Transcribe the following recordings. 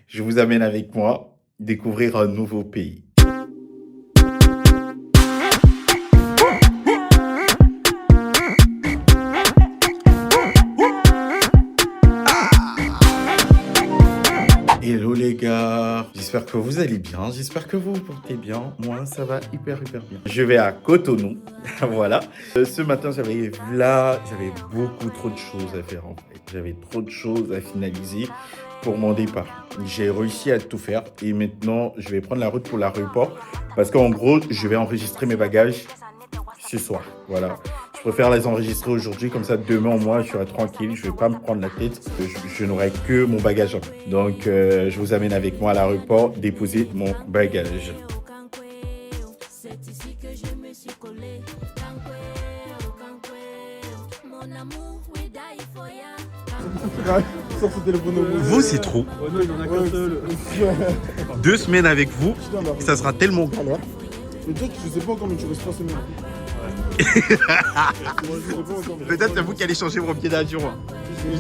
Je vous amène avec moi découvrir un nouveau pays. Hello les gars, j'espère que vous allez bien, j'espère que vous vous portez bien. Moi ça va hyper bien. Je vais à Cotonou, voilà. Ce matin j'avais beaucoup trop de choses à faire en fait. J'avais trop de choses à finaliser pour mon départ. J'ai réussi à tout faire et maintenant je vais prendre la route pour l'aéroport parce qu'en gros je vais enregistrer mes bagages ce soir, voilà. Je préfère les enregistrer aujourd'hui, comme ça demain au moins je serai tranquille, je ne vais pas me prendre la tête, je n'aurai que mon bagage. Donc je vous amène avec moi à l'aéroport déposer mon bagage. Vous c'est trop. 2 semaines avec vous, ça sera tellement galère. Mais toi, je sais pas comment tu restes 3 semaines. Peut-être c'est vous qui allez changer vos billets d'avion.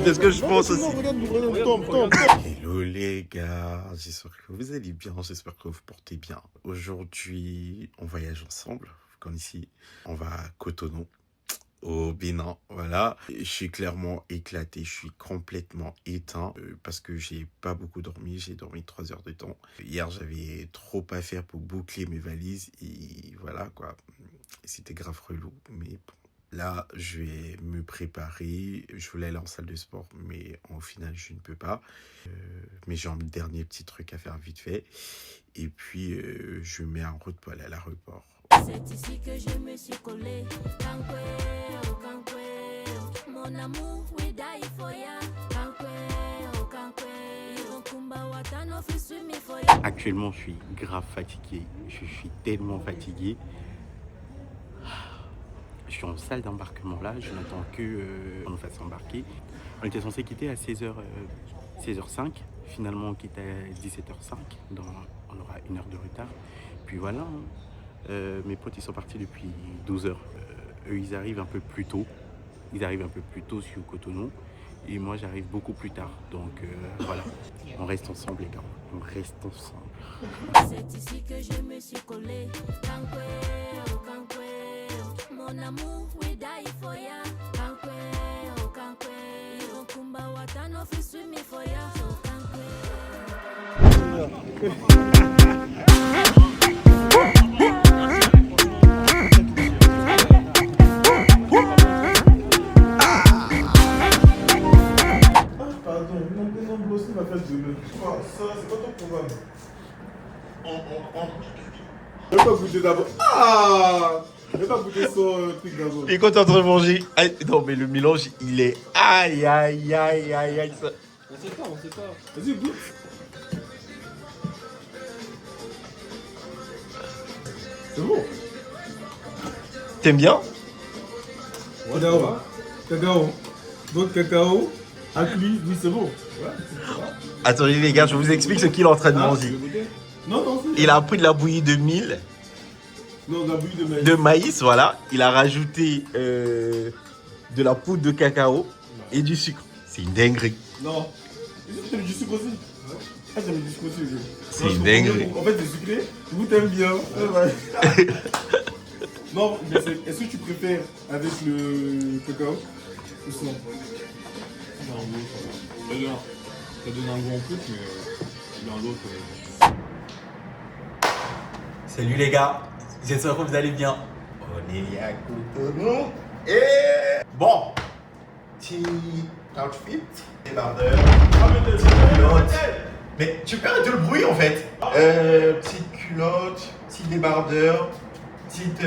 C'est ce que je pense aussi. Hello les gars, j'espère que vous allez bien, j'espère que vous vous portez bien. Aujourd'hui, on voyage ensemble, comme ici. On va à Cotonou, au Bénin, voilà. Je suis clairement éclaté, je suis complètement éteint parce que j'ai pas beaucoup dormi, j'ai dormi 3 heures de temps. Hier, j'avais trop à faire pour boucler mes valises et voilà quoi. C'était grave relou, mais bon. Là, je vais me préparer. Je voulais aller en salle de sport, mais au final, je ne peux pas. Mais j'ai un dernier petit truc à faire vite fait. Et puis, je me mets en route pour aller à l'aéroport. C'est ici que je me suis collé. Mon amour, we die for ya. Actuellement, je suis grave fatigué. Je suis tellement fatigué. Je suis en salle d'embarquement là, je n'attends que qu'on nous fasse embarquer. On était censé quitter à 16h05, finalement on quitte à 17h05, donc on aura 1 heure de retard. Puis voilà, mes potes ils sont partis depuis 12h. Eux ils arrivent un peu plus tôt, sur Cotonou, et moi j'arrive beaucoup plus tard. Donc voilà, on reste ensemble les gars, on reste ensemble. C'est ici que je me suis collé. Mon amour, we die for ya. Kumba watano fi swim for ya. Pardon, non, blosser ma face de l'eau. Ça, c'est pas ton programme. Je vais pas goûter d'abord. Ah! Je vais pas goûter son truc d'abord. Et quand t'es en train de manger, non mais le mélange il est aïe. Ça... On sait pas. Vas-y, goûte. C'est bon. T'aimes bien? Cacao. Donc cacao, inclus, oui c'est bon. Ouais. Attendez les gars, je vous explique ce qu'il est en train de manger. Non, Il a pris de la bouillie de mil. Non, de la bouillie de maïs. De maïs, voilà. Il a rajouté de la poudre de cacao et du sucre. C'est une dinguerie. Non. J'ai mis du sucre aussi. Ah, j'ai mis du sucre aussi. C'est une dinguerie. En fait, c'est sucré. Vous t'aimes bien. Non, mais est-ce que tu préfères avec le cacao ou sans? Ça donne un goût en plus, mais dans l'autre. Salut les gars, j'espère que vous allez bien. On est à Cotonou et bon, petit outfit, débardeur, petite culotte. Mais tu peux arrêter le bruit en fait. Petite culotte, petit débardeur, petite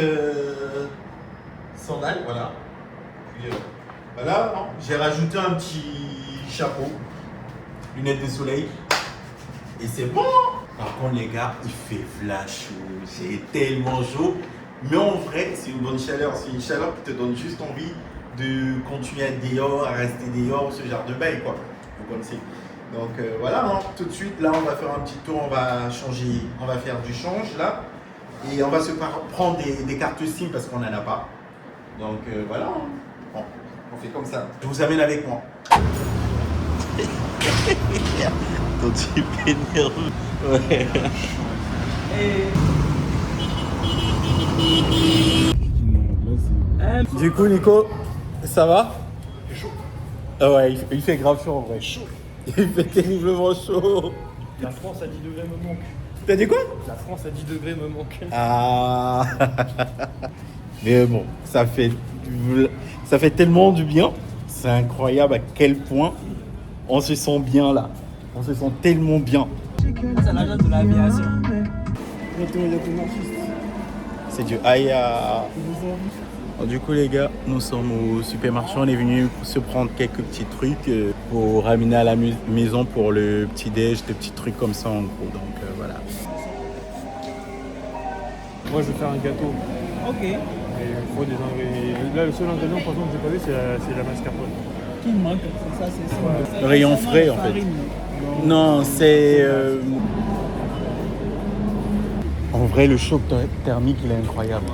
sandale, voilà. Puis voilà, non, j'ai rajouté un petit chapeau, lunettes de soleil et c'est bon. Par contre les gars, il fait flash chaud, c'est tellement chaud. Mais en vrai, c'est une bonne chaleur. C'est une chaleur qui te donne juste envie de continuer à être dehors, à rester dehors, ce genre de bail quoi. Vous connaissez. Donc voilà, hein. Tout de suite, là on va faire un petit tour, on va changer, on va faire du change là. Et on va se prendre des cartes SIM parce qu'on n'en a pas. Donc voilà, hein. Bon, on fait comme ça. Je vous amène avec moi. Ton type est nerveux. Ouais. Du coup, Nico, ça va? C'est chaud. Ah ouais, il fait grave chaud en vrai. Chaud. Il fait terriblement chaud. La France à 10 degrés me manque. T'as dit quoi? La France à 10 degrés me manque. Ah. Mais bon, ça fait tellement du bien. C'est incroyable à quel point on se sent bien là. On se sent tellement bien. C'est l'agence de l'aviation. C'est du Aya. Du coup les gars, nous sommes au supermarché. On est venu se prendre quelques petits trucs pour ramener à la maison pour le petit déj, des petits trucs comme ça en gros. Donc voilà. Moi je vais faire un gâteau. Ok. Et il faut des ingrédients. Là le seul ingrédient par exemple que j'ai pas vu c'est la mascarpone. Qui manque, c'est ça, c'est ça. Le rayon frais en fait. Non, c'est... En vrai, le choc thermique, il est incroyable.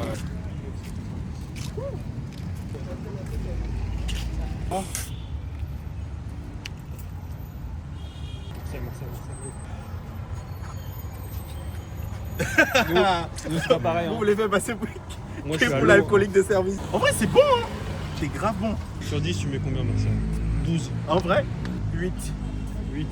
Nous c'est pas pareil. Vous Hein. voulez faire passer Moi je suis pour l'alcoolique de service. En vrai, c'est bon, hein. C'est grave bon. Sur 10 tu mets combien Martial? 12. En vrai, 8. 8.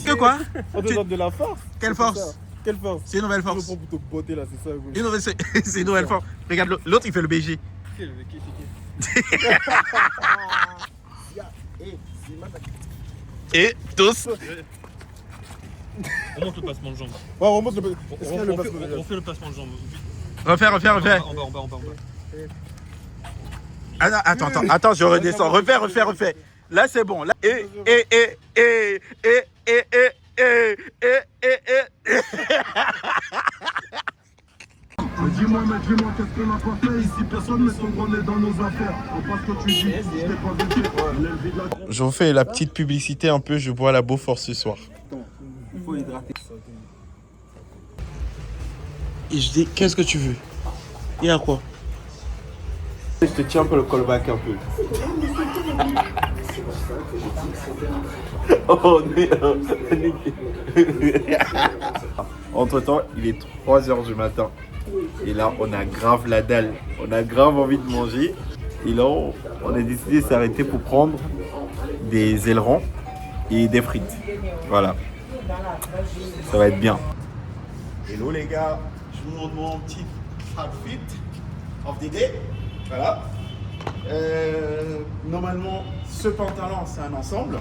Que quoi? On te donne de la force. Quelle force? Quelle force? C'est une nouvelle Je force. prends pour te botter là, c'est ça. Oui. Une nouvelle, c'est une nouvelle force. Regarde, l'autre, il fait le BG. Et tous. On monte le passement de jambes. Ouais, on remonte le. On Est-ce qu'il y a le passe fait le passement de jambes. Refaire. En bas. Attends, je redescends. Refais. Là, c'est bon. Là, et. Dis-moi, qu'est-ce qu'on a pas fait ici? Personne ne son gros nez dans nos affaires. On passe ce que tu dis, je t'ai pas vite. Je vous fais la petite publicité un peu. Je bois la Beaufort ce soir. Il faut hydrater. Et je dis, qu'est-ce que tu veux? Il y a quoi? Je te tiens un peu le callback un peu. Oh, entre temps, il est 3h du matin. Et là, on a grave la dalle. On a grave envie de manger. Et là, on a décidé de s'arrêter pour prendre des ailerons et des frites. Voilà. Ça va être bien. Hello les gars, je vous montre mon petit outfit of the day. Voilà. Normalement, ce pantalon, c'est un ensemble.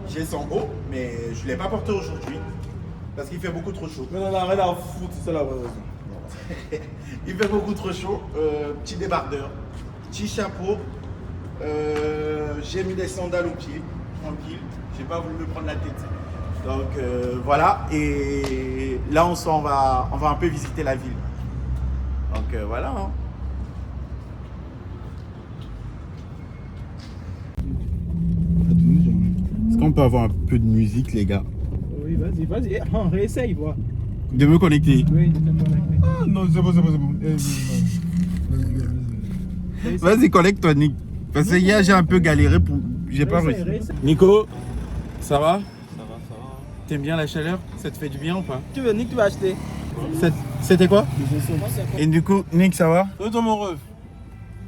J'ai son haut, mais je ne l'ai pas porté aujourd'hui parce qu'il fait beaucoup trop chaud. Mais on a rien à foutre, c'est ça la vraie raison. Il fait beaucoup trop chaud. Petit débardeur, petit chapeau. J'ai mis des sandales aux pieds, tranquille. J'ai pas voulu me prendre la tête. Donc voilà. Et là, on va un peu visiter la ville. Donc voilà. Hein. Est-ce qu'on peut avoir un peu de musique, les gars? Oui, vas-y. On réessaye, quoi. De me connecter. Oui, de te connecter. Ah non, c'est bon. Vas-y, connecte-toi, Nick. Parce que hier, j'ai un peu galéré pour. J'ai pas réussi. Réessaye. Nico, ça va? Ça va. T'aimes bien la chaleur? Ça te fait du bien ou pas? Tu veux, Nick, tu vas acheter. C'était quoi? Et du coup, Nick, ça va? Dans mon rêve.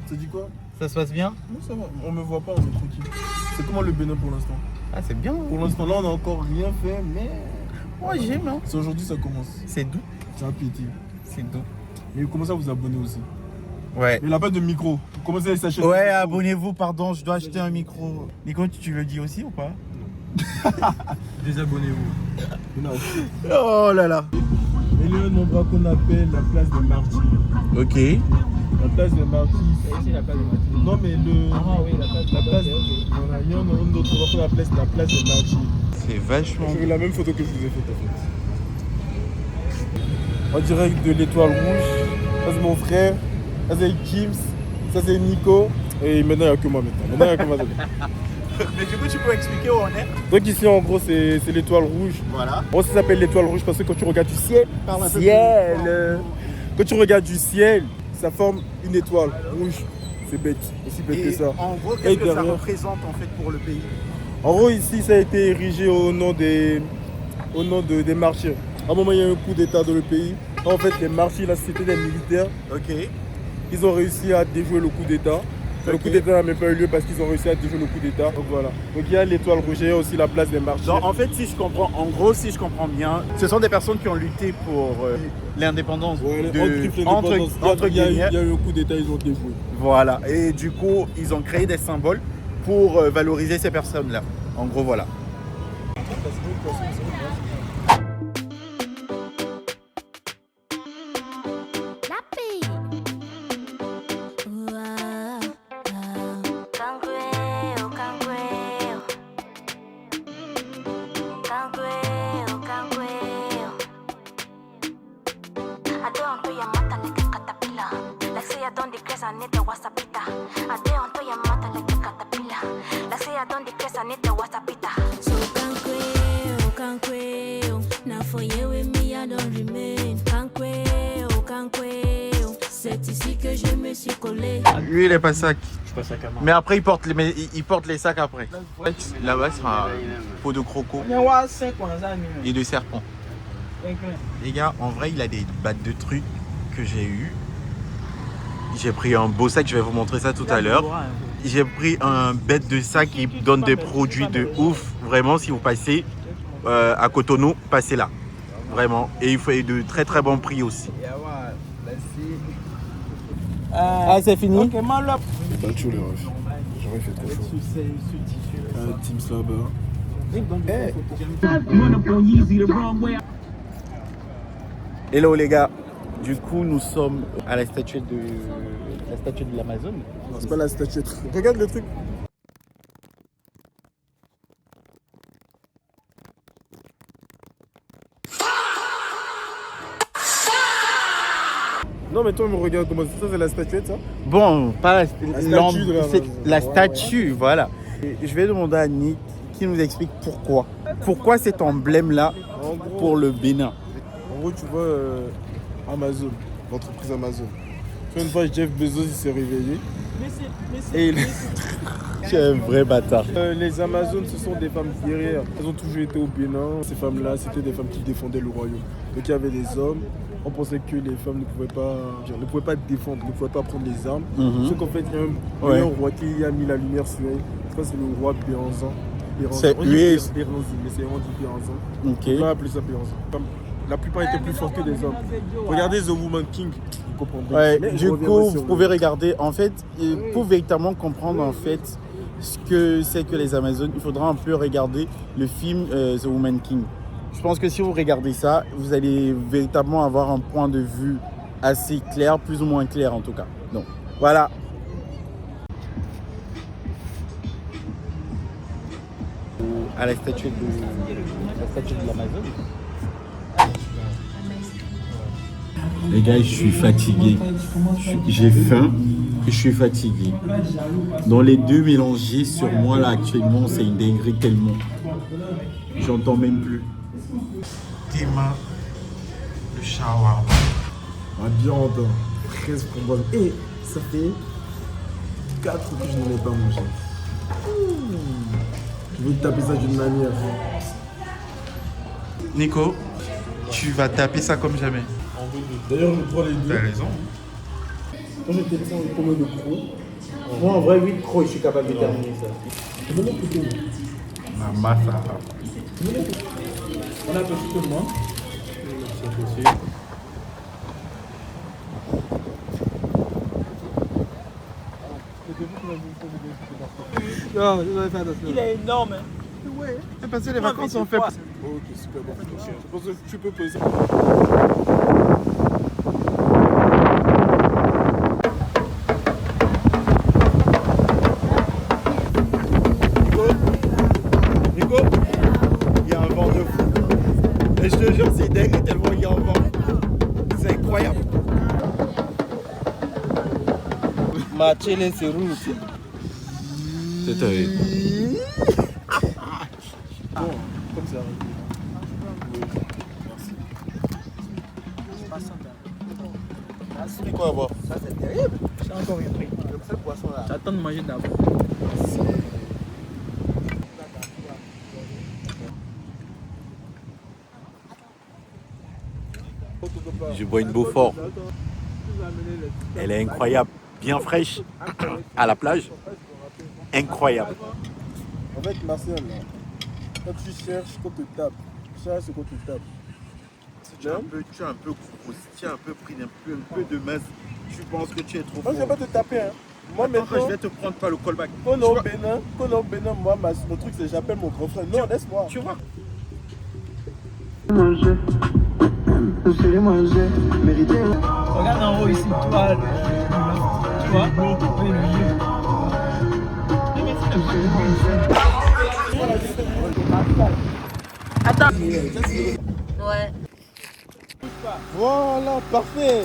Ça dit quoi? Ça se passe bien? Non, ça va. On me voit pas, on est tranquille. C'est comment le Bénin pour l'instant? Ah, c'est bien. Pour l'instant, là, on a encore rien fait, mais. Moi, j'aime, hein. C'est aujourd'hui, ça commence. C'est doux. C'est appétit. C'est doux. Mais vous commencez à vous abonner aussi. Ouais. Mais il n'a pas de micro. Vous commencez à s'acheter. Ouais, abonnez-vous, pardon, je dois acheter un micro. Nico, tu le dis aussi ou pas? Désabonnez-vous. Non. Oh là là. Et le endroit qu'on appelle la place des martyrs. Ok. La place des martyrs. C'est ici la place de Mathieu. Non, mais le. Ah oui, la place de Mathieu. Voilà, il y en a un autre endroit qu'on appelle la place des martyrs. C'est vachement. C'est la même photo que je vous ai faite en fait. En direct de l'Étoile Rouge. Ça c'est mon frère. Ça c'est Kims. Ça c'est Nico. Et maintenant il n'y a que moi maintenant. Maintenant il n'y a que moi. Mais du coup, tu peux expliquer où on est? Donc ici en gros c'est l'Étoile Rouge. Voilà. Bon, ça s'appelle l'Étoile Rouge parce que quand tu regardes du ciel, quand tu regardes du ciel, ça forme une étoile rouge. C'est bête, aussi bête que Et ça. en gros, Et qu'est-ce que ça derrière. représente en fait pour le pays? En gros ici ça a été érigé au nom des au nom des marchés. À un moment, il y a eu un coup d'État dans le pays. En fait, les marchés, là, c'était des militaires. Ok. Ils ont réussi à déjouer le coup d'État. Le coup d'État n'a même pas eu lieu parce qu'ils ont réussi à déjouer le coup d'État. Donc voilà. Donc il y a l'Étoile Rouge, il y a aussi la place des marchés. Donc, en fait, si je comprends, en gros, si je comprends bien, ce sont des personnes qui ont lutté pour l'indépendance entre Il y a guillemets. eu un coup d'État, ils ont déjoué. Voilà. Et du coup, ils ont créé des symboles pour valoriser ces personnes-là. En gros, voilà. C'est ici que je me suis collé. Lui, il est pas sac. Je passe à Camara. Mais après, il porte les sacs après. Là-bas, c'est un pot de croco et de serpent. Les gars, en vrai, il a des battes de trucs que j'ai eu. J'ai pris un beau sac, je vais vous montrer ça tout à l'heure. J'ai pris un bête de sac qui donne des produits de ouf. Vraiment, si vous passez à Cotonou, passez là. Vraiment. Et il faut de très très bons prix aussi. Ah, c'est fini? C'est pas chaud les refs. J'aurais fait trop chaud. Teams là-bas. Hello les gars. Du coup, nous sommes à la statue de l'Amazon. Non, c'est pas la statuette. Regarde le truc. Non mais toi me regarde comment ça, c'est la statuette ça? Bon, pas la statue de c'est la Ouais, statue, voilà. Et je vais demander à Nick qui nous explique pourquoi. Pourquoi cet emblème-là En gros, pour le Bénin? En gros, tu vois Amazon, l'entreprise Amazon. Tu vois, une fois Jeff Bezos il s'est réveillé et il... Tu es un vrai bâtard. Les Amazones, ce sont des femmes guerrières. Elles ont toujours été au Bénin. Ces femmes-là, c'était des femmes qui défendaient le royaume. Donc il y avait des hommes. On pensait que les femmes ne pouvaient pas défendre, ne pouvaient pas prendre les armes. Sauf qu'en fait, il y a un roi qui a mis la lumière sur elle. Je crois que c'est le roi Béanzan. C'est on dit lui. Béranzin, mais c'est on dit Béanzan. Ok. On va appeler ça Béanzan. La plupart étaient plus forts que des hommes. Regardez The Woman King, vous comprendrez. Ouais, Mais du je coup, reviendrai vous sur pouvez le- regarder. En fait, pour véritablement comprendre en fait ce que c'est que les Amazones, il faudra un peu regarder le film The Woman King. Je pense que si vous regardez ça, vous allez véritablement avoir un point de vue assez clair, plus ou moins clair en tout cas. Donc, voilà. À la statue de l'Amazon. Les gars, je suis fatigué. J'ai faim et je suis fatigué. Dans les deux mélangés sur moi là actuellement, c'est une dinguerie tellement. J'entends même plus. Théma, le shawarma. Ah, bien entend. 13 combats. Et ça fait 4 que je n'en ai pas mangé. Je vais te taper ça d'une manière. Nico, tu vas taper ça comme jamais. D'ailleurs, je prends les deux. T'as raison. Quand j'étais descendu combien de crocs, Moi, en vrai, 8 crocs, je suis capable de terminer ça. c'est vraiment plutôt. La massa. On a un peu plus que moi. Non, je vais faire attention. Il est énorme. Hein. C'est parce que les vacances sont faites. Ok, super bon. Je pense que tu peux poser. Nico, il y a un vent de fou. Et je te jure, c'est dingue tellement il y a un vent. C'est incroyable. Machele, c'est rouge. C'est terrible. Bon, comme ça. C'est quoi à boire? Ça, c'est terrible. J'ai encore rien pris. Cette boisson-là. J'attends de manger d'abord. Je bois une Beaufort. Elle est incroyable. Bien fraîche. À la plage. Incroyable. En fait, Marcel, quand tu cherches qu'on te tape, cherche ce qu'on te tape. Tu es un peu gros, tu es un peu pris un peu de masse. Tu penses que tu es trop Moi, je vais pas te taper. Hein. Moi, Attends, maintenant, je vais te prendre pas le callback. quand on est au Bénin, moi, mon truc, c'est j'appelle mon grand frère. Non, laisse-moi. Tu vois. Manger, j'ai mangé, mérité. Regarde en haut ici, tu vois. Tu vois? Oui, le milieu. Attends. Ouais. Voilà, parfait.